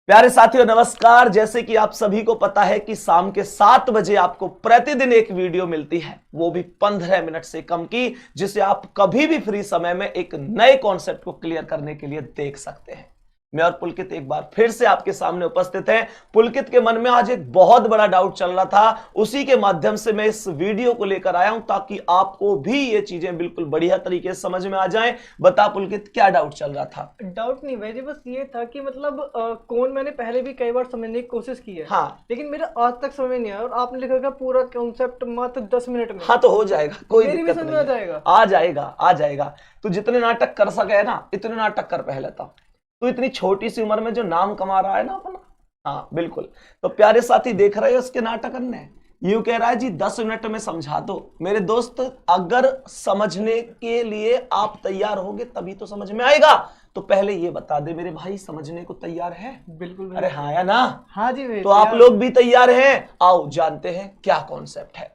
प्यारे साथियों नमस्कार। जैसे कि आप सभी को पता है कि शाम के 7 बजे आपको प्रतिदिन एक वीडियो मिलती है, वो भी 15 मिनट से कम की, जिसे आप कभी भी फ्री समय में एक नए कॉन्सेप्ट को क्लियर करने के लिए देख सकते हैं। मैं और पुलकित एक बार फिर से आपके सामने उपस्थित हैं। पुलकित के मन में आज एक बहुत बड़ा डाउट चल रहा था, उसी के माध्यम से मैं इस वीडियो को लेकर आया हूं ताकि आपको भी ये चीजें बिल्कुल बढ़िया तरीके से समझ में आ जाएं। बता पुलकित, क्या डाउट चल रहा था? डाउट नहीं वैसे बस ये था कि मतलब कौन मैंने पहले भी कई बार समझने की कोशिश की है। हाँ, लेकिन मेरा आज तक समझ नहीं आया और आपने लिखा था पूरा कॉन्सेप्ट मात्र 10 मिनट में। हाँ तो हो जाएगा, कोई मेरी भी दिक्कत समझ नहीं में आ जाएगा। आ जाएगा, आ जाएगा। तू जितने नाटक कर सके ना इतने नाटक कर पहले तो। तू इतनी छोटी सी उम्र में जो नाम कमा रहा है ना अपना, हाँ बिल्कुल। तो प्यारे साथी देख रहे हो उसके नाटक अन्य यूं कह रहा है जी 10 मिनट में समझा दो। मेरे दोस्त, अगर समझने के लिए आप तैयार होगे तभी तो समझ में आएगा। तो पहले ये बता दे मेरे भाई, समझने को तैयार है? बिल्कुल। अरे हाँ या ना? हाँ जी भाई। तो आप लोग भी तैयार हैं? आओ जानते हैं क्या कॉन्सेप्ट है।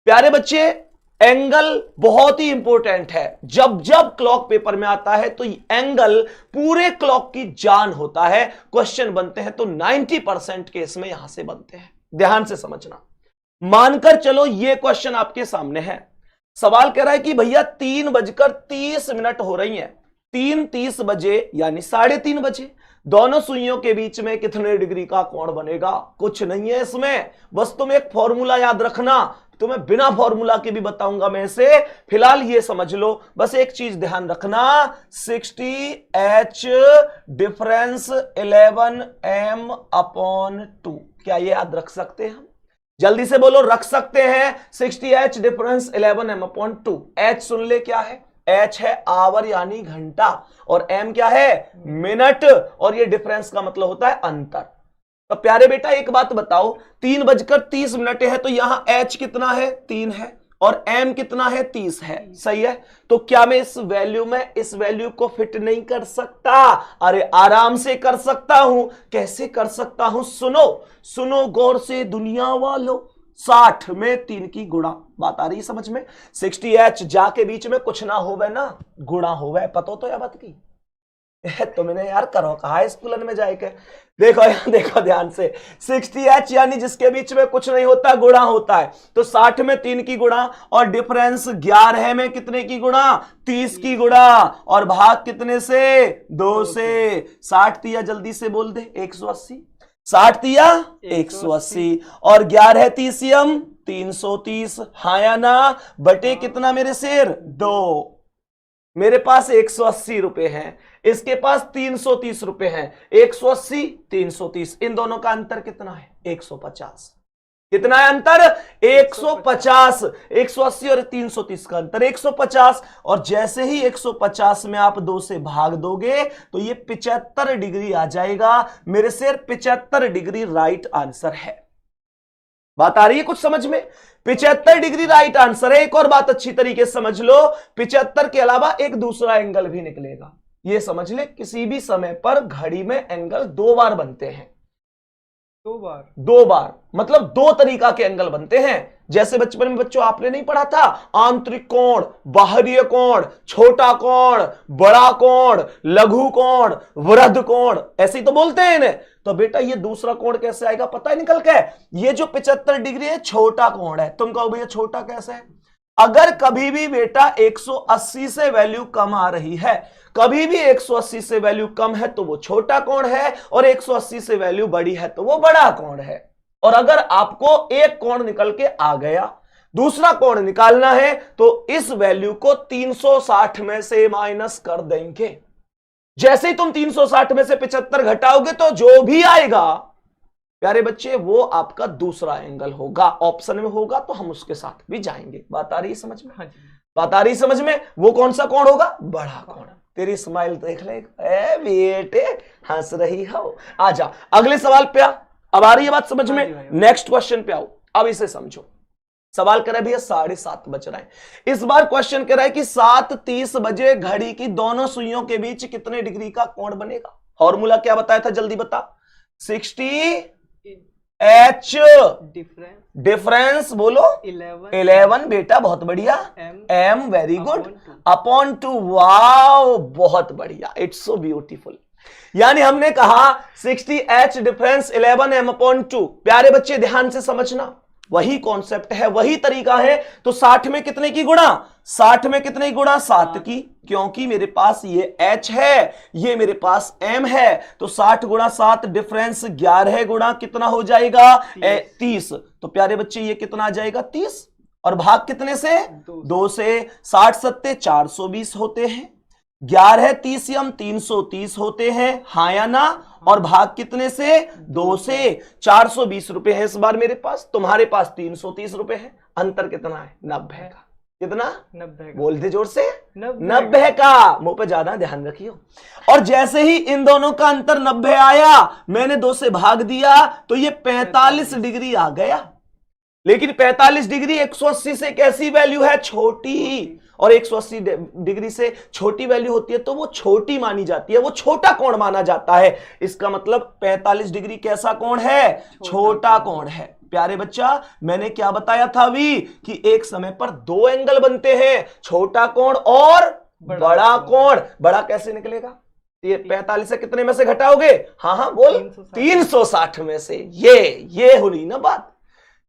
प्यारे बच्चे, एंगल बहुत ही इंपॉर्टेंट है। जब जब क्लॉक पेपर में आता है तो एंगल पूरे क्लॉक की जान होता है। क्वेश्चन बनते हैं तो 90% केस में यहां से बनते हैं। ध्यान से समझना। मानकर चलो ये क्वेश्चन आपके सामने है। सवाल कह रहा है कि भैया 3:30 हो रही हैं। 3:30 बजे यानी 3:30 बजे दोनों सुइयों के बीच में कितने डिग्री का कोण बनेगा? कुछ नहीं है इसमें, बस तुम एक फॉर्मूला याद रखना। तुम्हें बिना फॉर्मूला के भी बताऊंगा मैं इसे, फिलहाल ये समझ लो। बस एक चीज ध्यान रखना, 60H डिफरेंस 11m/2। क्या ये याद रख सकते हैं हम? जल्दी से बोलो, रख सकते हैं? 60H difference 11m/2। H सुन ले, क्या है? H है आवर यानी घंटा, और M क्या है? मिनट, और ये डिफरेंस का मतलब होता है अंतर। तो प्यारे बेटा एक बात बताओ, 3:30 है तो यहां H कितना है? 3 है, और M कितना है? 30 है। सही है। तो क्या मैं इस वैल्यू में इस वैल्यू को फिट नहीं कर सकता? अरे आराम से कर सकता हूं। कैसे कर सकता हूं? सुनो सुनो गौर से दुनिया वालों। 60 में 3 की गुणा, बात आ रही है समझ में? 60H जाके बीच में कुछ ना होवे ना, गुणा होवे। पता तो या बात की तुमने यार करो कहा स्कूल में जाके। देखो यार, देखो ध्यान से, 60H यानी जिसके बीच में कुछ नहीं होता, गुणा होता है। तो 60 में 3 की गुणा, और डिफरेंस 11 में कितने की गुणा? 30 की गुणा, और भाग कितने से? 2 से। 60 तिया जल्दी से बोल दे 180। 60 तिया 180, और 11 तीसियम 330। हाँ या ना? बटे कितना मेरे शेर? 2। मेरे पास 180 रुपए हैं, इसके पास 330 रुपए हैं। 180 330, इन दोनों का अंतर कितना है? 150। कितना है अंतर? 150। 180 और 330 का अंतर 150, और जैसे ही 150 में आप 2 से भाग दोगे तो ये 75 डिग्री आ जाएगा। मेरे शेर 75 डिग्री राइट आंसर है। बात आ रही है कुछ समझ में? 75 डिग्री राइट आंसर है। एक और बात अच्छी तरीके से समझ लो, 75 के अलावा एक दूसरा एंगल भी निकलेगा। ये समझ ले, किसी भी समय पर घड़ी में एंगल 2 बार बनते हैं। 2 बार मतलब 2 तरीका के एंगल बनते हैं। जैसे बचपन में बच्चों आपने नहीं पढ़ा था, आंतरिक कोण, बाहरी कोण, छोटा कोण, बड़ा कोण, लघु कोण, वृहद कोण, ऐसे ही तो बोलते हैं इन्हें। तो बेटा ये दूसरा कोण कैसे आएगा पता है निकल के? ये जो 75 डिग्री है छोटा कोण है। तुम कहो भैया छोटा कैसे है? अगर कभी भी बेटा 180 से वैल्यू कम आ रही है, कभी भी 180 से वैल्यू कम है तो वो छोटा कोण है, और 180 से वैल्यू बड़ी है तो वो बड़ा कोण है। और अगर आपको एक कोण निकल के आ गया, दूसरा कोण निकालना है तो इस वैल्यू को 360 में से माइनस कर देंगे। जैसे ही तुम 360 में से 75 घटाओगे तो जो भी आएगा प्यारे बच्चे वो आपका दूसरा एंगल होगा। ऑप्शन में होगा तो हम उसके साथ भी जाएंगे। बात आ रही है समझ में? हाँ जी। बात आ रही है समझ में? वो कौन सा कोण होगा? बड़ा कोण। तेरी स्माइल देख ले, ए बेटे हंस रही हो। आजा अगले सवाल पे आ। अब आ रही है बात समझ में? नेक्स्ट क्वेश्चन पे आओ। अब इसे समझो। सवाल कर रहा है भैया 7:30 बज रहा है। इस बार क्वेश्चन कह रहा है कि 7:30 बजे घड़ी की दोनों सुइयों के बीच कितने डिग्री का कोण बनेगा? फॉर्मूला क्या बताया था जल्दी बता। 60H डिफरेंस बोलो 11 बेटा, बहुत बढ़िया। M very good, upon 2। Wow बहुत बढ़िया, इट्स सो ब्यूटीफुल। यानी हमने कहा 60H डिफरेंस 11m/2। प्यारे बच्चे ध्यान से समझना, वही कॉन्सेप्ट है, वही तरीका है। तो 60 में कितने की गुणा, 60 में कितने की गुणा, 7 की, क्योंकि मेरे पास ये H है, ये मेरे पास M है। तो 60 गुणा 7 डिफरेंस 11 गुणा कितना हो जाएगा, 30। तो प्यारे बच्चे ये कितना आ जाएगा, 30। और भाग कितने से, 2 से। 60 सत्ते 420 होते हैं, 11 30 330 होते हैं, हाँ या ना। और भाग कितने से, 2 से। 420 रुपए है इस बार मेरे पास, तुम्हारे पास 330 रुपए है। अंतर कितना है, 90 का। कितना, 90 का। बोल दे जोर से, 90 का। मुंह पे ज्यादा ध्यान रखियो। और जैसे ही इन दोनों का अंतर 90 आया, मैंने 2 से भाग दिया, तो ये 45 डिग्री आ गया। लेकिन 45 डिग्री 180 से कैसी वैल्यू है, छोटी। और 180 डिग्री से छोटी वैल्यू होती है तो वो छोटी मानी जाती है, वो छोटा कोण माना जाता है। इसका मतलब 45 डिग्री कैसा कोण है, छोटा कोण है। प्यारे बच्चा, मैंने क्या बताया था अभी कि एक समय पर 2 एंगल बनते हैं, छोटा कोण और बड़ा कोण। बड़ा कैसे निकलेगा, ये 45 से कितने में से घटाओगे, हाँ बोल, 360 में से। ये हुई ना बात।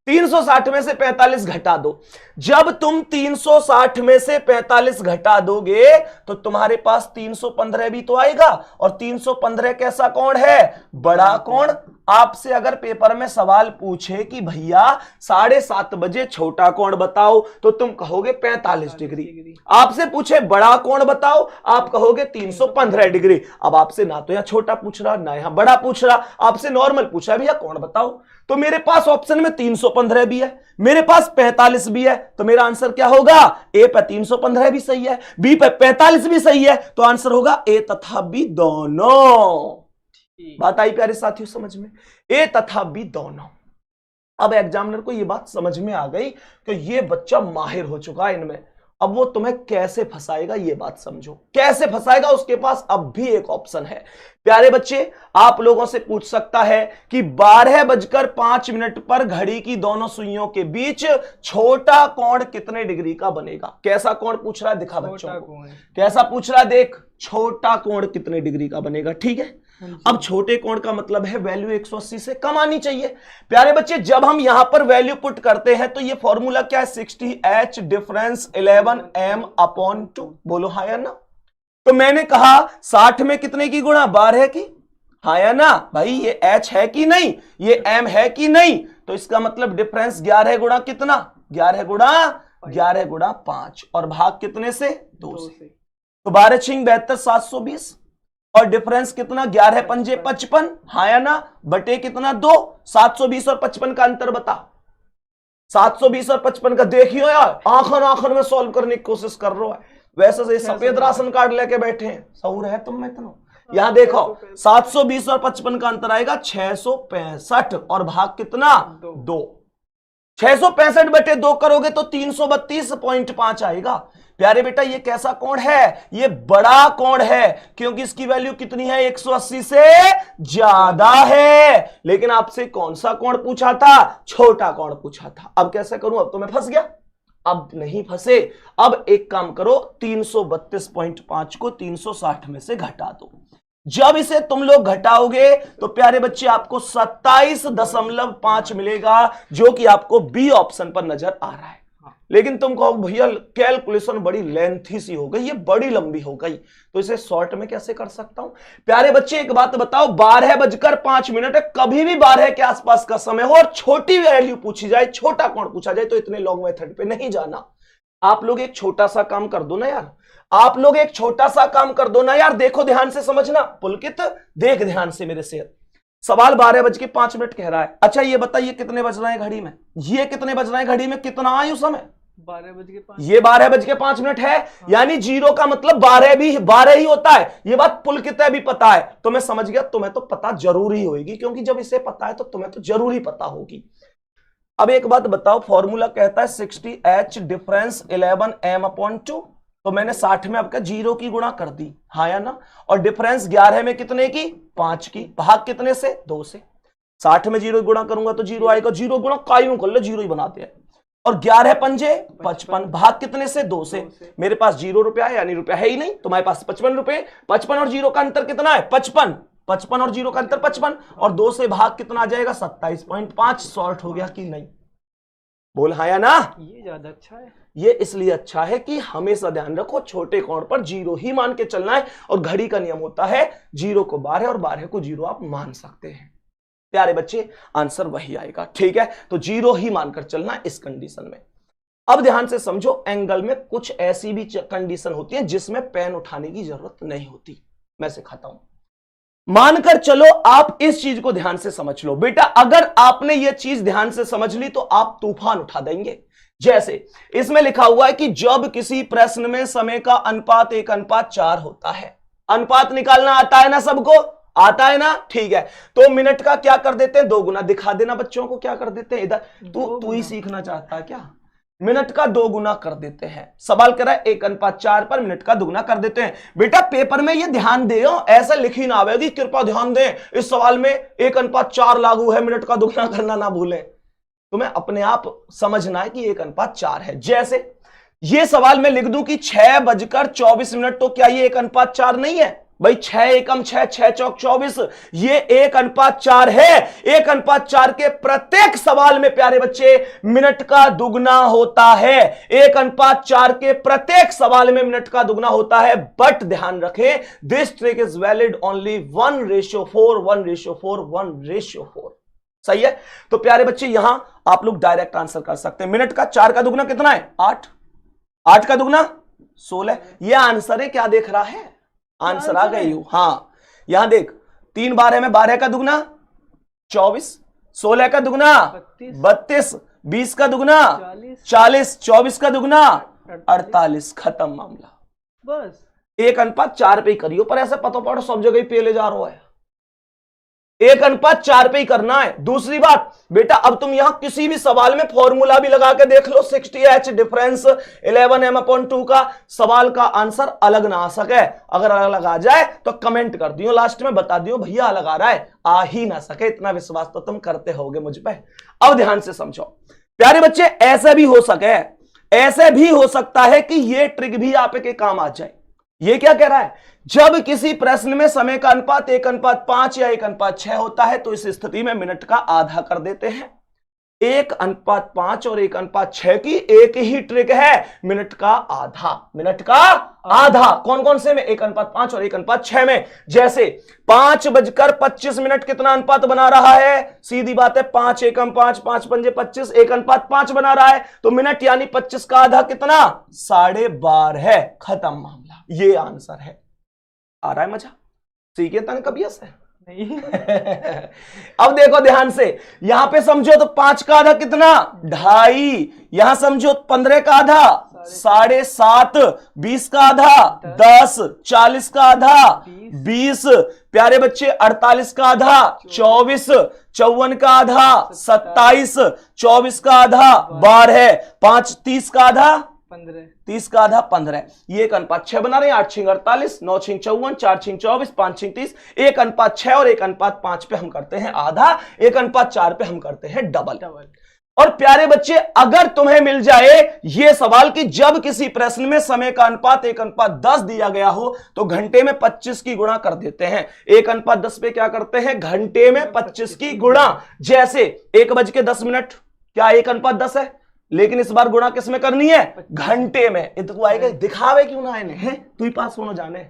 360 में से 45 घटा दो। जब तुम 360 में से 45 घटा दोगे तो तुम्हारे पास 315 भी तो आएगा। और 315 कैसा कोण है, बड़ा कोण। आपसे अगर पेपर में सवाल पूछे कि भैया 7:30 बजे छोटा कोण बताओ, तो तुम कहोगे 45 डिग्री। आपसे पूछे बड़ा कोण बताओ, आप कहोगे 315 डिग्री। अब आपसे ना तो यहां छोटा पूछ रहा, ना यहां बड़ा पूछ रहा, आपसे नॉर्मल पूछा, भैया कोण बताओ। तो मेरे पास ऑप्शन में 315 भी है, मेरे पास 45 भी है। तो मेरा आंसर क्या होगा, ए पे 315 भी सही है, बी पे 45 भी सही है। तो आंसर होगा ए तथा बी दोनों। बात आई प्यारे साथियों समझ में, ए तथा बी दोनों। अब एग्जामिनर को यह बात समझ में आ गई कि ये बच्चा माहिर हो चुका है इनमें। अब वो तुम्हें कैसे फंसाएगा ये बात समझो, कैसे फंसाएगा। उसके पास अब भी एक ऑप्शन है। प्यारे बच्चे, आप लोगों से पूछ सकता है कि 12:05 पर घड़ी की दोनों सुइयों के बीच छोटा कोण कितने डिग्री का बनेगा। कैसा कोण पूछ रहा है, दिखा बच्चों को, कैसा पूछ रहा है, देख, छोटा कोण कितने डिग्री का बनेगा। ठीक है, अब छोटे कोण का मतलब है वैल्यू 180 से कम आनी चाहिए। प्यारे बच्चे, जब हम यहां पर वैल्यू पुट करते हैं तो ये फॉर्मूला क्या है, 60H डिफरेंस 11m/2। बोलो हाँ या ना। तो मैंने कहा 60 में कितने की गुणा, 12 की, हाँ या ना। भाई ये H है कि नहीं, ये M है कि नहीं। तो इसका मतलब डिफरेंस 11 गुणा कितना, 11 गुणा 5। और भाग कितने से, 2 से। तो 12 6 72 720। और डिफरेंस कितना, 11 पंजे 55, हाँ या ना, बटे कितना 2। 720 और 55 का अंतर बता। 720 और 55 का देखियो यार, आखिर में सॉल्व करने की कोशिश कर रहा है। वैसे से सफेद राशन कार्ड लेके बैठे हैं, सहूर है तुम में इतना। यहां देखो 720 और 55 का अंतर आएगा 665। और भाग कितना, 2। 665 बटे 2 करोगे तो 332.5 आएगा। प्यारे बेटा, ये कैसा कोण है, ये बड़ा कोण है, क्योंकि इसकी वैल्यू कितनी है, 180 से ज्यादा है। लेकिन आपसे कौन सा कोण पूछा था, छोटा कोण पूछा था। अब कैसे करूं, अब तो मैं फंस गया। अब नहीं फंसे, अब एक काम करो, 332.5 को 360 में से घटा दो। जब इसे तुम लोग घटाओगे तो प्यारे बच्चे आपको 27.5 मिलेगा, जो कि आपको बी ऑप्शन पर नजर आ रहा है। लेकिन तुम कहो भैया कैलकुलेशन बड़ी लेंथी सी हो गई, ये बड़ी लंबी हो गई, तो इसे शॉर्ट में कैसे कर सकता हूं। प्यारे बच्चे एक बात बताओ, 12:05 है, कभी भी 12 के आसपास का समय हो और छोटी वैल्यू पूछी जाए, छोटा कोण पूछा जाए, तो इतने लॉन्ग मेथड पे नहीं जाना। आप लोग एक छोटा सा काम कर दो ना यार, आप लोग एक छोटा सा काम कर दो ना यार। देखो ध्यान से समझना, पुलकित देख ध्यान से मेरे से। सवाल 12:05 कह रहा है। अच्छा ये बताइए कितने बज रहे हैं घड़ी में, ये कितने बज रहे हैं घड़ी में, कितना आयु समय, 12:05। ये 12:05 है। यानी जीरो का मतलब 12 ही होता है। ये बात पुलकित भी पता है, तो मैं समझ गया तुम्हें तो पता जरूरी होगी, क्योंकि जब इसे पता है तो तुम्हें तो जरूरी पता होगी। अब एक बात बताओ, फॉर्मूला कहता है 60H डिफरेंस 11m/2। तो मैंने 60 में आपका 0 की गुणा कर दी, हाँ या ना। और डिफरेंस 11 में कितने की, 5 की, भाग कितने से, 2 से। 60 में 0 गुणा करूंगा तो 0 आएगा, 0 गुणा कायू कर लो, 0 ही बनाते हैं। और 11 पंजे 55, भाग कितने से? 2 से। मेरे पास 0 रुपया है, यानी रुपया है ही नहीं, तुम्हारे पास 55 रुपए। 55 और 0 का अंतर कितना है? 55। 55 और 0 का अंतर 55, और 2 से भाग कितना आ जाएगा? 27.5। सॉल्व हो गया कि नहीं? बोल हाँ या ना? ये ज्यादा अच्छा है। ये इसलिए अच्छा है कि हमेशा ध्यान रखो छोटे कोण पर 0 ही मान के चलना है, और घड़ी का नियम होता है 0 को 12 और 12 को 0 आप मान सकते हैं। प्यारे बच्चे, आंसर वही आएगा, ठीक है? तो 0 ही मानकर चलना इस कंडीशन में। अब ध्यान से समझो, एंगल में कुछ ऐसी भी कंडीशन होती है जिसमें पेन उठाने की जरूरत नहीं होती। मैं सिखाता हूं, मानकर चलो आप इस चीज को ध्यान से समझ लो बेटा। अगर आपने यह चीज ध्यान से समझ ली तो आप तूफान उठा देंगे। जैसे इसमें लिखा हुआ है कि जब किसी प्रश्न में समय का अनुपात 1:4 होता है। अनुपात निकालना आता है ना सबको? आता है ना? ठीक है, तो मिनट का क्या कर देते हैं? 2 गुना। दिखा देना बच्चों को, क्या कर देते हैं? इधर तू ही सीखना चाहता है क्या? मिनट का 2 गुना कर देते हैं। सवाल करा है 1:4 पर मिनट का 2 गुना कर देते हैं। बेटा पेपर में ये ध्यान दे, ऐसा लिखी ना आवेगी, कृपया ध्यान दें इस सवाल में 1:4 लागू है, मिनट का 2 गुना करना ना भूलें। तुम्हें अपने आप समझना है कि 1:4 है। जैसे ये सवाल में लिख दूं कि 6:24, तो क्या ये 1:4 नहीं है भाई? 6 एकम 6, 6 चौक 24, ये 1:4 है। 1:4 के प्रत्येक सवाल में प्यारे बच्चे मिनट का दुगना होता है। 1:4 के प्रत्येक सवाल में मिनट का दुगना होता है। बट ध्यान रखें, this trick is valid only 1:4, 1:4, 1:4। सही है? तो प्यारे बच्चे यहां आप लोग डायरेक्ट आंसर कर सकते हैं। मिनट का 4 का दुगना कितना है? 8। 8 का दुगना 16। यह आंसर है। क्या देख रहा है? आंसर आ गई हूं। हां, यहां देख, 3 12 में 12 का दुगना 24, 16 का दुगना 32, 20 का दुगना 40, 24 का दुगना 48। खत्म मामला। बस 1:4 पे ही करियो, पर ऐसे पता पड़ो सब जगह ही पे ले जा रहा है। 1:4 पे ही करना है। दूसरी बात बेटा, अब तुम यहां किसी भी सवाल में फॉर्मूला भी लगा के देख लो, 60H डिफरेंस 11m/2 का सवाल का आंसर अलग ना आ सके। अगर अलग आ जाए तो कमेंट कर दियो, लास्ट में बता दियो भैया अलग आ रहा है। आ ही ना सके, इतना विश्वास तो तुम करते होगे मुझ पे। अब ध्यान से समझो प्यारे बच्चे, ऐसे भी हो सके, ऐसे भी हो सकता है कि यह ट्रिक भी आपके काम आ जाए। ये क्या कह रहा है? जब किसी प्रश्न में समय का अनुपात 1:5 या 1:6 होता है तो इस स्थिति में मिनट का आधा कर देते हैं। 1:5 और 1:6 की एक ही ट्रिक है, मिनट का आधा। मिनट का आधा कौन कौन से में? 1:5 और 1:6 में। जैसे 5:25 कितना अनुपात बना रहा है? सीधी बात है, 5 एकम 5, 5 पंजे 25, 1:5 बना रहा है, तो मिनट यानी 25 का आधा कितना? 12.5 है। खत्म मामला। ये आंसर है। आ रहा है मजा? सीखे था कभी ऐसे? नहीं। अब देखो ध्यान से, यहां पे समझो तो 5 का आधा कितना? 2.5। यहां समझो 15 का आधा 7.5, 20 का आधा 10, 40 का आधा 20, प्यारे बच्चे 48 का आधा 24, 54 का आधा 27, 24 का आधा 12, 5 30 का आधा 15, 30 का आधा 15। ये 1:6 बना रहे हैं। 8 6 48, 9 6 54, 4 6 24, 5 6 30। 1:6 और 1:5 पे हम करते हैं आधा, 1:4 पे हम करते हैं डबल। और प्यारे बच्चे, अगर तुम्हें मिल जाए यह सवाल कि जब किसी प्रश्न में समय का अनुपात 1:10 दिया गया हो तो घंटे में 25 की गुणा कर देते हैं। 1:10 पे क्या करते हैं? घंटे में 25 की गुणा। जैसे 1:10, क्या 1:10 है? लेकिन इस बार गुणा किस में करनी है? घंटे में। इतको आएगा, दिखावे क्यों ना आए, तू ही पास होना जाने।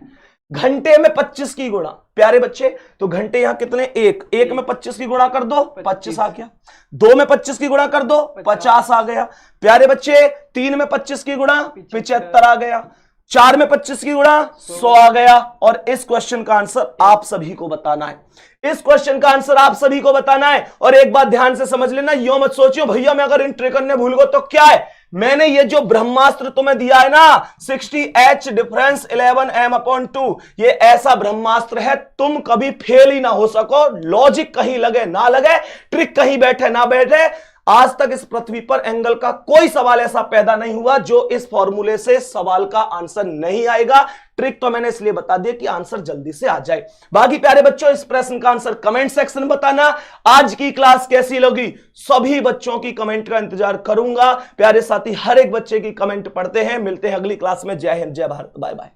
घंटे में 25 की गुणा। प्यारे बच्चे, तो घंटे यहां कितने? 1 में 25 की गुणा कर दो, 25 आ गया। 2 में 25 की गुणा कर दो, 50 आ गया। प्यारे बच्चे, 3 में 25 की गुणा 75 आ गया। 4 में 25 की गुणा 100 आ गया। और इस क्वेश्चन का आंसर आप सभी को बताना है। इस क्वेश्चन का आंसर आप सभी को बताना है। और एक बात ध्यान से समझ लेना, यो मत सोचियो भैया मैं अगर इन ट्रिक करने भूल गया तो क्या है। मैंने ये जो ब्रह्मास्त्र तुम्हें दिया है ना, 60H डिफरेंस 11m/2, ये ऐसा ब्रह्मास्त्र है तुम कभी फेल ही ना हो सको। लॉजिक कहीं लगे ना लगे, ट्रिक कहीं बैठे ना बैठे, आज तक इस पृथ्वी पर एंगल का कोई सवाल ऐसा पैदा नहीं हुआ जो इस फॉर्मूले से सवाल का आंसर नहीं आएगा। ट्रिक तो मैंने इसलिए बता दिया कि आंसर जल्दी से आ जाए। बाकी प्यारे बच्चों, इस प्रश्न का आंसर कमेंट सेक्शन में बताना। आज की क्लास कैसी लगी, सभी बच्चों की कमेंट का इंतजार करूंगा। प्यारे साथी, हर एक बच्चे की कमेंट पढ़ते हैं। मिलते हैं अगली क्लास में। जय हिंद, जय भारत, बाय बाय।